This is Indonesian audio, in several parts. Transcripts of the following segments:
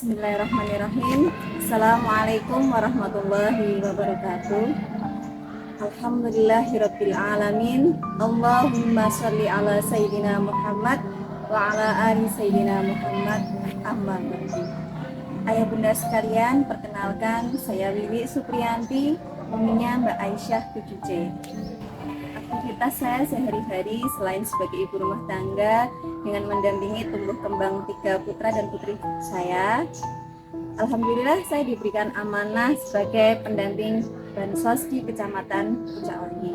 Bismillahirrahmanirrahim. Assalamualaikum warahmatullahi wabarakatuh. Alhamdulillahirabbil alamin. Allahumma sholli ala sayyidina Muhammad wa ala ali sayyidina Muhammad. Amma ba'du. Ayah bunda sekalian, perkenalkan saya Wiwi Supriyanti, uminya Mbak Aisyah 7C. Aktivitas saya sehari-hari selain sebagai ibu rumah tangga dengan mendampingi tumbuh kembang 3 putra dan putri saya, alhamdulillah saya diberikan amanah sebagai pendamping bansos di Kecamatan Pucakwangi.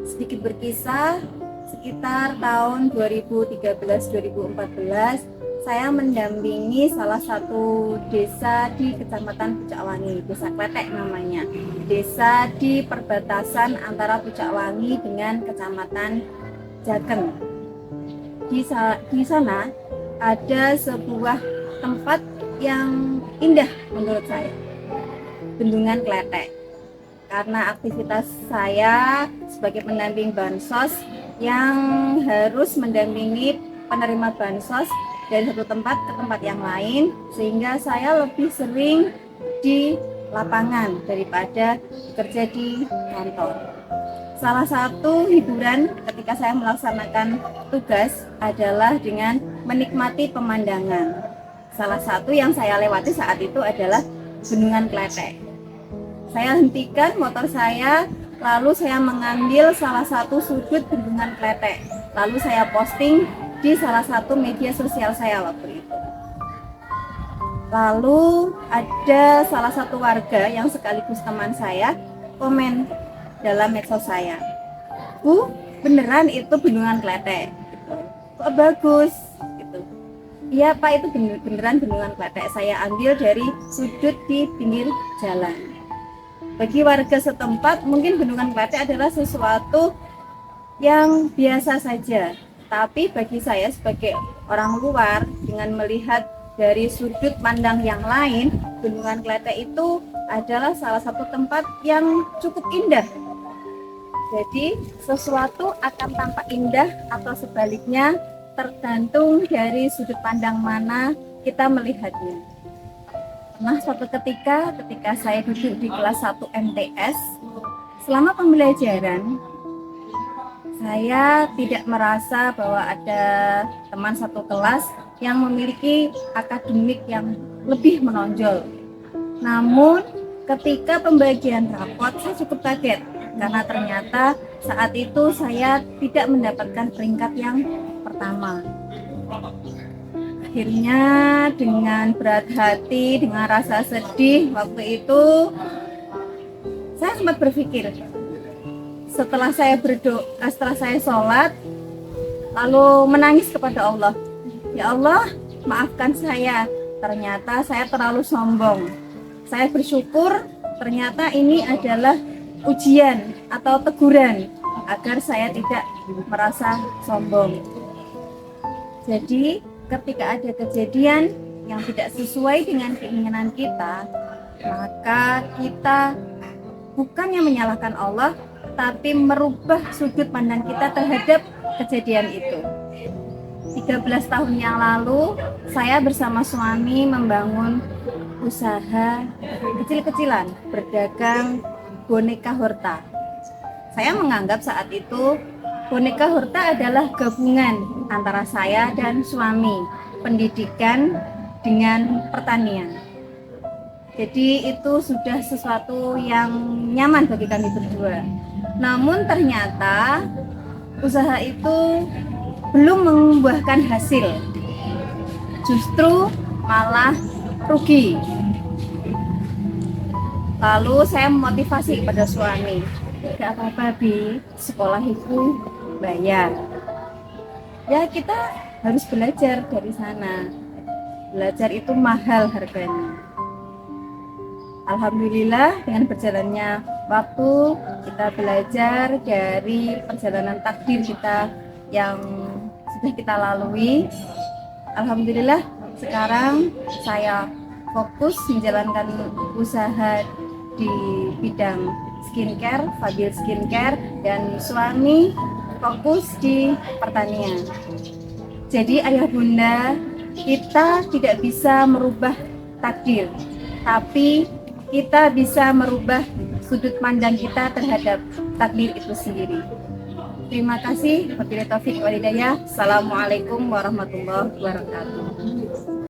Sedikit berkisah, sekitar tahun 2013-2014 saya mendampingi salah satu desa di Kecamatan Pucakwangi, Desa Kletek namanya. Desa di perbatasan antara Pucakwangi dengan Kecamatan Jaken. Di sana ada sebuah tempat yang indah menurut saya, Bendungan Kletek. Karena aktivitas saya sebagai pendamping bansos yang harus mendampingi penerima bansos dari satu tempat ke tempat yang lain, sehingga saya lebih sering di lapangan daripada bekerja di kantor. Salah satu hiburan ketika saya melaksanakan tugas adalah dengan menikmati pemandangan. Salah satu yang saya lewati saat itu adalah Bendungan Kletek. Saya hentikan motor saya, lalu saya mengambil salah satu sudut Bendungan Kletek, lalu saya posting di salah satu media sosial saya waktu itu. Lalu ada salah satu warga yang sekaligus teman saya komen dalam medsos saya, "Bu, beneran itu Bendungan Kletek?" Gitu. "Kok bagus?" Gitu. "Iya Pak, itu beneran Bendungan Kletek. Saya ambil dari sudut di pinggir jalan." Bagi warga setempat mungkin Bendungan Kletek adalah sesuatu yang biasa saja. Tapi bagi saya sebagai orang luar, dengan melihat dari sudut pandang yang lain, Bendungan Kletek itu adalah salah satu tempat yang cukup indah. Jadi sesuatu akan tampak indah atau sebaliknya tergantung dari sudut pandang mana kita melihatnya. Nah, suatu ketika saya duduk di kelas 1 MTS, selama pembelajaran saya tidak merasa bahwa ada teman satu kelas yang memiliki akademik yang lebih menonjol. Namun ketika pembagian rapot saya cukup kaget karena ternyata saat itu saya tidak mendapatkan peringkat yang pertama. Akhirnya dengan berat hati, dengan rasa sedih waktu itu saya sempat berpikir, setelah saya berdoa, setelah saya sholat, lalu menangis kepada Allah, "Ya Allah, maafkan saya, ternyata saya terlalu sombong. Saya bersyukur ternyata ini adalah ujian atau teguran agar saya tidak merasa sombong." Jadi ketika ada kejadian yang tidak sesuai dengan keinginan kita, maka kita bukannya menyalahkan Allah, tapi merubah sudut pandang kita terhadap kejadian itu. 13 tahun yang lalu, saya bersama suami membangun usaha kecil-kecilan, berdagang boneka horta. Saya menganggap saat itu boneka horta adalah gabungan antara saya dan suami, pendidikan dengan pertanian. Jadi itu sudah sesuatu yang nyaman bagi kami berdua. Namun ternyata usaha itu belum membuahkan hasil, justru malah rugi. Lalu saya memotivasi kepada suami, "Gak apa-apa Bi, sekolah itu bayar. Ya kita harus belajar dari sana. Belajar itu mahal harganya." Alhamdulillah dengan berjalannya waktu, kita belajar dari perjalanan takdir kita yang sudah kita lalui. Alhamdulillah sekarang saya fokus menjalankan usaha di bidang skincare, Fadil Skincare, dan suami fokus di pertanian. Jadi ayah bunda, kita tidak bisa merubah takdir, tapi kita bisa merubah sudut pandang kita terhadap takdir itu sendiri. Terima kasih. Wabillahi taufiq wal hidayah. Assalamualaikum warahmatullahi wabarakatuh.